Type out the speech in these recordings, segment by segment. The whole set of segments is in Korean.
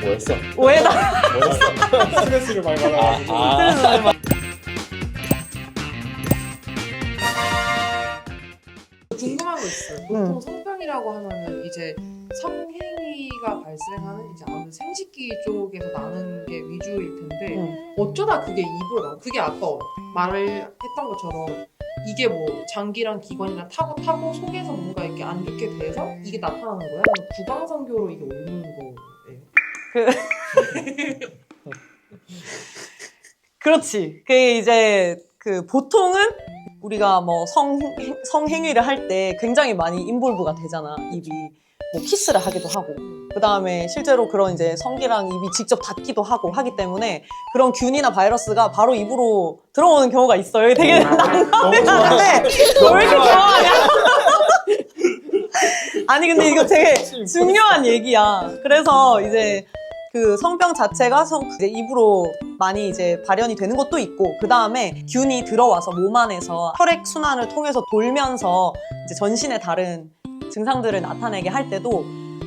뭐였어? 오해다. 뭐였어? 스트레스를 많이 받아가지고. 궁금한 거 있어요. 보통 성병이라고 하면은 이제 성행위가 발생하는 이제 아무래도 생식기 쪽에서 나는 게 위주일 텐데 어쩌다 그게 입으로 나고 그게 아까 말을 했던 것처럼 이게 뭐 장기랑 기관이랑 타고 속에서 뭔가 이렇게 안 좋게 돼서 이게 나타나는 거야? 아니면 구강성교로 이게 오는 거예요? 그렇지. 그게 이제 그 보통은 우리가 뭐 성행위를 할 때 굉장히 많이 인볼브가 되잖아. 입이 뭐 키스를 하기도 하고 그 다음에 실제로 그런 이제 성기랑 입이 직접 닿기도 하고 하기 때문에 그런 균이나 바이러스가 바로 입으로 들어오는 경우가 있어요. 되게 난감해하는데 왜 이렇게 좋아하냐? 아니 근데 이거 되게 중요한 얘기야. 그래서 이제 그 성병 자체가 이제 입으로 많이 이제 발현이 되는 것도 있고 그 다음에 균이 들어와서 몸 안에서 혈액 순환을 통해서 돌면서 이제 전신의 다른 증상들을 나타내게 할 때도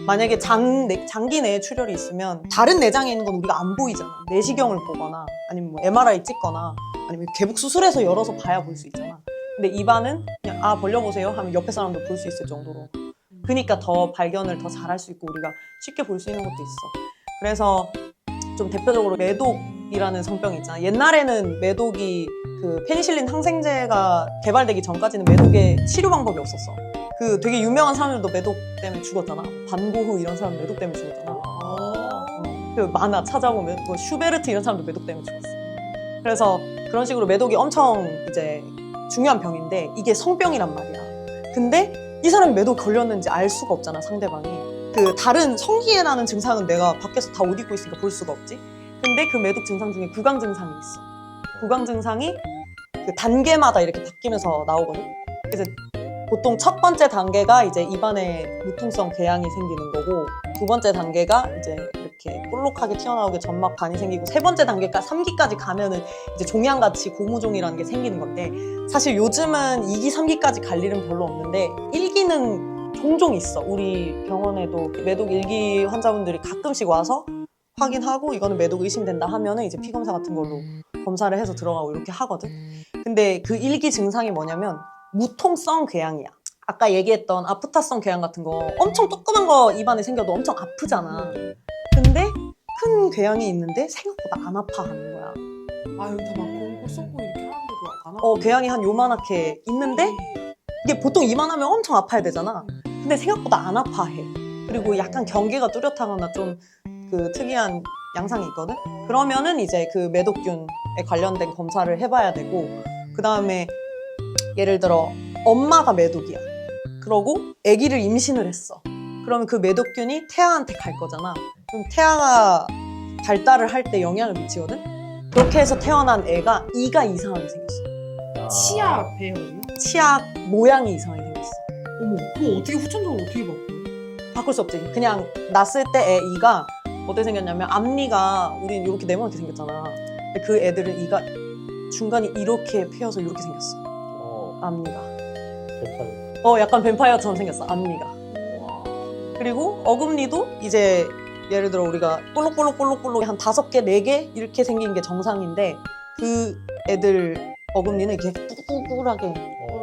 만약에 장기 내에 출혈이 있으면 다른 내장에 있는 건 우리가 안 보이잖아. 내시경을 보거나 아니면 뭐 MRI 찍거나 아니면 개복 수술해서 열어서 봐야 볼 수 있잖아. 근데 입안은 그냥 벌려보세요 하면 옆에 사람도 볼 수 있을 정도로 그러니까 더 발견을 더 잘할 수 있고 우리가 쉽게 볼 수 있는 것도 있어. 그래서 좀 대표적으로 매독이라는 성병이 있잖아. 옛날에는 매독이 그 페니실린 항생제가 개발되기 전까지는 매독의 치료 방법이 없었어. 그 되게 유명한 사람들도 매독 때문에 죽었잖아. 반고흐 이런 사람 매독 때문에 죽었잖아. 그 만화 찾아보면 뭐 슈베르트 이런 사람도 매독 때문에 죽었어. 그래서 그런 식으로 매독이 엄청 이제 중요한 병인데 이게 성병이란 말이야. 근데 이 사람이 매독 걸렸는지 알 수가 없잖아, 상대방이. 그 다른 성기에 나는 증상은 내가 밖에서 다 옷 입고 있으니까 볼 수가 없지. 근데 그 매독 증상 중에 구강 증상이 있어. 구강 증상이 그 단계마다 이렇게 바뀌면서 나오거든. 그래서 보통 첫 번째 단계가 이제 입안에 무통성 궤양이 생기는 거고 두 번째 단계가 이제 이렇게 볼록하게 튀어나오게 점막반이 생기고 세 번째 단계가 3기까지 가면은 이제 종양같이 고무종이라는 게 생기는 건데 사실 요즘은 2기, 3기까지 갈 일은 별로 없는데 1기는 종종 있어. 우리 병원에도 매독 1기 환자분들이 가끔씩 와서 확인하고 이거는 매독 의심된다 하면은 이제 피검사 같은 걸로 검사를 해서 들어가고 이렇게 하거든. 근데 그 1기 증상이 뭐냐면 무통성 궤양이야. 아까 얘기했던 아프타성 궤양 같은 거 엄청 조그만 거 입안에 생겨도 엄청 아프잖아. 근데 큰 궤양이 있는데 생각보다 안 아파하는 거야. 아 여기 다막 공고 쏟고 이렇게 하는데도 안 아파? 궤양이 한 요만하게 있는데 이게 보통 이만하면 엄청 아파야 되잖아. 근데 생각보다 안 아파해. 그리고 약간 경계가 뚜렷하거나 좀 그 특이한 양상이 있거든. 그러면은 이제 그 매독균에 관련된 검사를 해봐야 되고 그 다음에 예를 들어 엄마가 매독이야. 그러고 아기를 임신을 했어. 그러면 그 매독균이 태아한테 갈 거잖아. 그럼 태아가 발달을 할 때 영향을 미치거든. 그렇게 해서 태어난 애가 이가 이상하게 생겼어. 치아 배열이요? 치아 모양이 이상하게 생겼어. 어머 그거 어떻게 후천적으로 어떻게 바꿔요? 바꿀 수 없지. 그냥 낳았을 때 애 이가 어떻게 생겼냐면 앞니가 우린 이렇게 네모나게 생겼잖아. 근데 그 애들은 이가 중간이 이렇게 패여서 이렇게 생겼어. 앞니가. 약간 뱀파이어처럼 생겼어. 앞니가. 그리고 어금니도 이제 예를 들어 우리가 볼록볼록 한 5개, 4개 이렇게 생긴 게 정상인데 그 애들 어금니는 이렇게 뿔뿔하게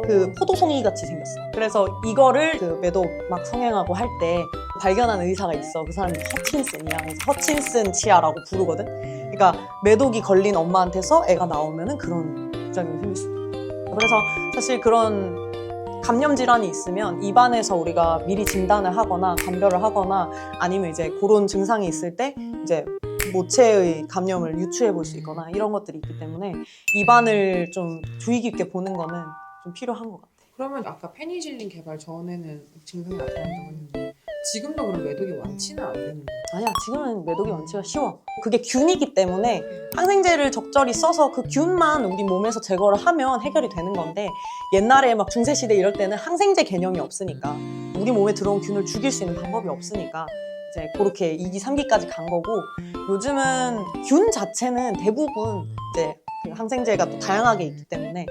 그 포도송이 같이 생겼어. 그래서 이거를 그 매독 막 성행하고 할 때 발견한 의사가 있어. 그 사람이 허친슨이야. 그래서 허친슨 치아라고 부르거든. 그러니까 매독이 걸린 엄마한테서 애가 나오면은 그런 부작용이 생길 수도 있고. 그래서 사실 그런 감염 질환이 있으면 입안에서 우리가 미리 진단을 하거나 감별을 하거나 아니면 이제 그런 증상이 있을 때 이제 모체의 감염을 유추해 볼 수 있거나 이런 것들이 있기 때문에 입안을 좀 주의 깊게 보는 거는 좀 필요한 것 같아. 그러면 아까 페니실린 개발 전에는 증상이 나타난다고 했는데 지금도 그럼 매독이 완치는 안 되는 거예요? 아니야, 지금은 매독이 완치가 쉬워. 그게 균이기 때문에 항생제를 적절히 써서 그 균만 우리 몸에서 제거를 하면 해결이 되는 건데 옛날에 막 중세시대 이럴 때는 항생제 개념이 없으니까 우리 몸에 들어온 균을 죽일 수 있는 방법이 없으니까 이제 그렇게 2기, 3기까지 간 거고 요즘은 균 자체는 대부분 이제 그 항생제가 또 다양하게 있기 때문에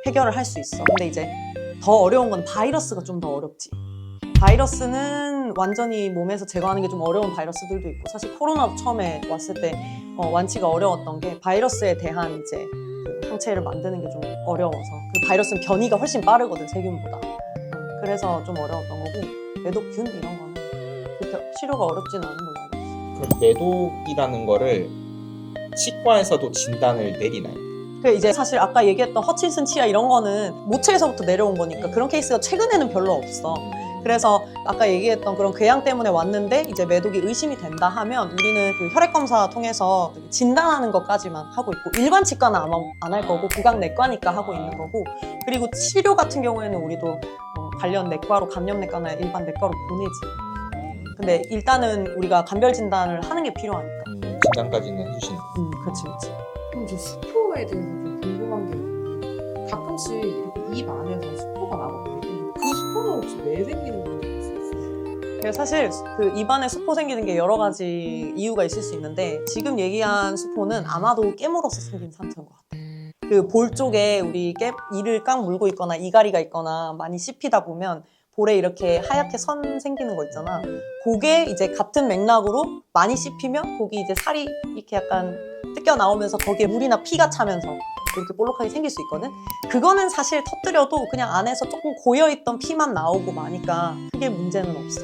해결을 할 수 있어. 근데 이제 더 어려운 건 바이러스가 좀 더 어렵지. 바이러스는 완전히 몸에서 제거하는 게 좀 어려운 바이러스들도 있고 사실 코로나도 처음에 왔을 때 완치가 어려웠던 게 바이러스에 대한 이제 그 항체를 만드는 게 좀 어려워서 그 바이러스는 변이가 훨씬 빠르거든 세균보다. 그래서 좀 어려웠던 거고 매독균 이런 거는 그렇게 치료가 어렵진 않은 걸로 알고 있어요. 그럼 매독이라는 거를 치과에서도 진단을 내리나요? 그 이제 사실 아까 얘기했던 허친슨 치아 이런 거는 모체에서부터 내려온 거니까 그런 케이스가 최근에는 별로 없어. 그래서 아까 얘기했던 그런 궤양 때문에 왔는데 이제 매독이 의심이 된다 하면 우리는 그 혈액 검사 통해서 진단하는 것까지만 하고 있고 일반 치과는 아마 안 할 거고 구강내과니까 하고 있는 거고 그리고 치료 같은 경우에는 우리도 관련 내과로 감염내과나 일반 내과로 보내지. 근데 일단은 우리가 간별 진단을 하는 게 필요하니까. 진단까지는 해주시는. 그렇지, 그렇지. 그럼 저 수포에 대해서 좀 궁금한 게 있는데 가끔씩 이렇게 입 안에서 수포가 나거든요. 그 수포는 혹시 왜 생기는 건지 알 수 있어요? 그래서 사실 그 입안에 수포 생기는 게 여러 가지 이유가 있을 수 있는데 지금 얘기한 수포는 아마도 깨물어서 생긴 상태인 것 같아. 그 볼 쪽에 우리 이를 깡 물고 있거나 이갈이가 있거나 많이 씹히다 보면 볼에 이렇게 하얗게 선 생기는 거 있잖아. 그게 이제 같은 맥락으로 많이 씹히면 거기 이제 살이 이렇게 약간 뜯겨 나오면서 거기에 물이나 피가 차면서 이렇게 볼록하게 생길 수 있거든. 그거는 사실 터뜨려도 그냥 안에서 조금 고여있던 피만 나오고 마니까 크게 문제는 없어.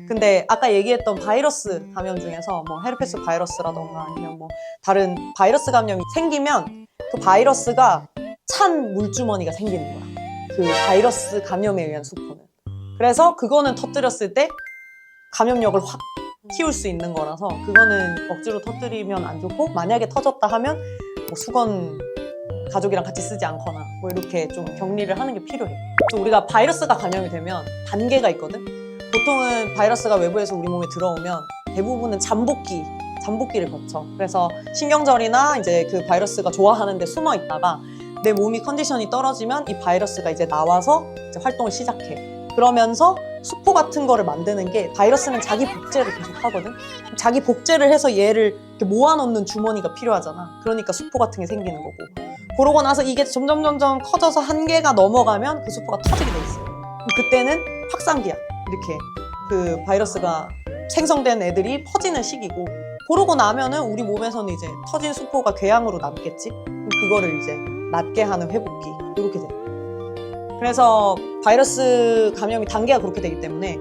근데 아까 얘기했던 바이러스 감염 중에서 뭐 헤르페스 바이러스라던가 아니면 뭐 다른 바이러스 감염이 생기면 그 바이러스가 찬 물주머니가 생기는 거야. 그 바이러스 감염에 의한 수포는. 그래서 그거는 터뜨렸을 때 감염력을 확 키울 수 있는 거라서 그거는 억지로 터뜨리면 안 좋고 만약에 터졌다 하면 뭐 수건 가족이랑 같이 쓰지 않거나 뭐 이렇게 좀 격리를 하는 게 필요해. 또 우리가 바이러스가 감염이 되면 단계가 있거든. 보통은 바이러스가 외부에서 우리 몸에 들어오면 대부분은 잠복기를 거쳐. 그래서 신경절이나 이제 그 바이러스가 좋아하는데 숨어 있다가 내 몸이 컨디션이 떨어지면 이 바이러스가 이제 나와서 이제 활동을 시작해. 그러면서 수포 같은 거를 만드는 게 바이러스는 자기 복제를 계속 하거든. 자기 복제를 해서 얘를 이렇게 모아놓는 주머니가 필요하잖아. 그러니까 수포 같은 게 생기는 거고. 그러고 나서 이게 점점 커져서 한계가 넘어가면 그 수포가 터지게 돼 있어요. 그때는 확산기야. 이렇게 그 바이러스가 생성된 애들이 퍼지는 시기고 그러고 나면은 우리 몸에서는 이제 터진 수포가 궤양으로 남겠지. 그거를 이제 낫게 하는 회복기 이렇게 돼. 그래서 바이러스 감염이 단계가 그렇게 되기 때문에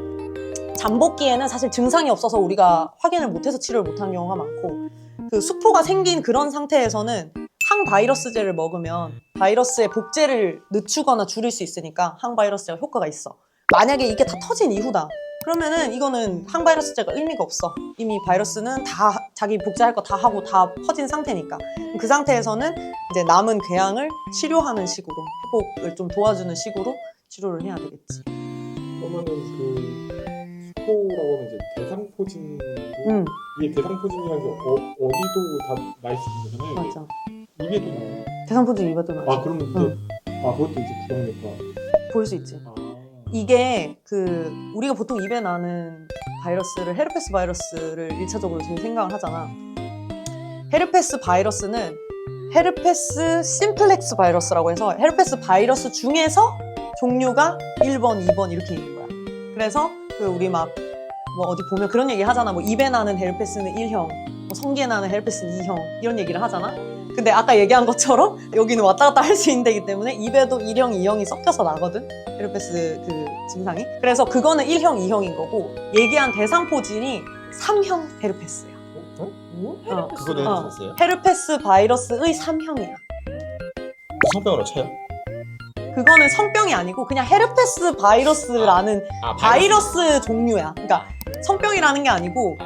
잠복기에는 사실 증상이 없어서 우리가 확인을 못해서 치료를 못하는 경우가 많고 그 수포가 생긴 그런 상태에서는 항바이러스제를 먹으면 바이러스의 복제를 늦추거나 줄일 수 있으니까 항바이러스제가 효과가 있어. 만약에 이게 다 터진 이후다. 그러면은 이거는 항바이러스제가 의미가 없어. 이미 바이러스는 다 자기 복제할 거 다 하고 다 퍼진 상태니까. 그 상태에서는 이제 남은 궤양을 치료하는 식으로 회복을 좀 도와주는 식으로 치료를 해야 되겠지. 그러면은 그 수포라고 하면 이제 대상포진도 이게 대상포진이라는 게 어디도 다 날 수 있는 거잖아요. 맞아. 입에도 나와요. 대상포진 입에도 나지. 아 그러면 그것도 이제 구강내과. 볼 수 있지. 아. 이게 그 우리가 보통 입에 나는 바이러스를 헤르페스 바이러스를 1차적으로 지금 생각을 하잖아. 헤르페스 바이러스는 헤르페스 심플렉스 바이러스라고 해서 헤르페스 바이러스 중에서 종류가 1번, 2번 이렇게 있는 거야. 그래서 그 우리 막 뭐 어디 보면 그런 얘기 하잖아. 뭐 입에 나는 헤르페스는 1형, 뭐 성기에 나는 헤르페스는 2형 이런 얘기를 하잖아. 근데 아까 얘기한 것처럼 여기는 왔다 갔다 할 수 있는 데이기 때문에 입에도 1형, 2형이 섞여서 나거든. 헤르페스 그 증상이. 그래서 그거는 1형, 2형인 거고 얘기한 대상포진이 3형 헤르페스야. 그거는 들었어요? 헤르페스 바이러스의 3형이야. 성병으로 쳐요? 그거는 성병이 아니고 그냥 헤르페스 바이러스라는 바이러스 종류야. 그러니까 성병이라는 게 아니고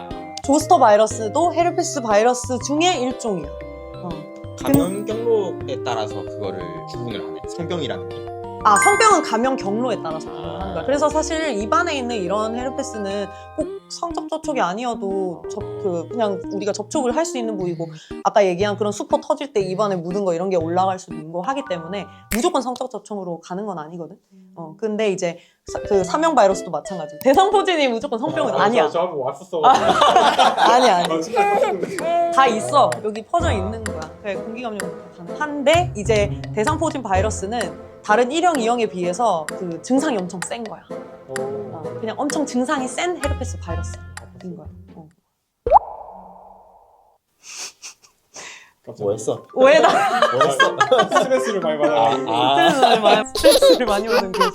조스터 바이러스도 헤르페스 바이러스 중에 일종이야. 감염 경로에 따라서 그거를 구분을 하네. 성병이라는 게. 아, 성병은 감염 경로에 따라서 하는 거야. 그래서 사실 입안에 있는 이런 헤르페스는 꼭 성적 접촉이 아니어도 그냥 우리가 접촉을 할 수 있는 부위고 아까 얘기한 그런 수포 터질 때 입안에 묻은 거 이런 게 올라갈 수도 있고 하기 때문에 무조건 성적 접촉으로 가는 건 아니거든. 근데 이제 그 사명 바이러스도 마찬가지. 대상포진이 무조건 성병은 아니야. 저 한번 왔었어. 아니야. 진짜 깜짝이야. 다 있어. 여기 퍼져 있는 거야. 그래, 공기감염 가능한데 이제 대상포진 바이러스는 다른 1형, 2형에 비해서 그 증상이 엄청 센 거야. 그냥 엄청 증상이 센 헤르페스 바이러스인 거야. 뭐 했어? 오해다. 뭐 했어? 스트레스를 많이 받아가지고 스트레스를 많이 받는 케이스.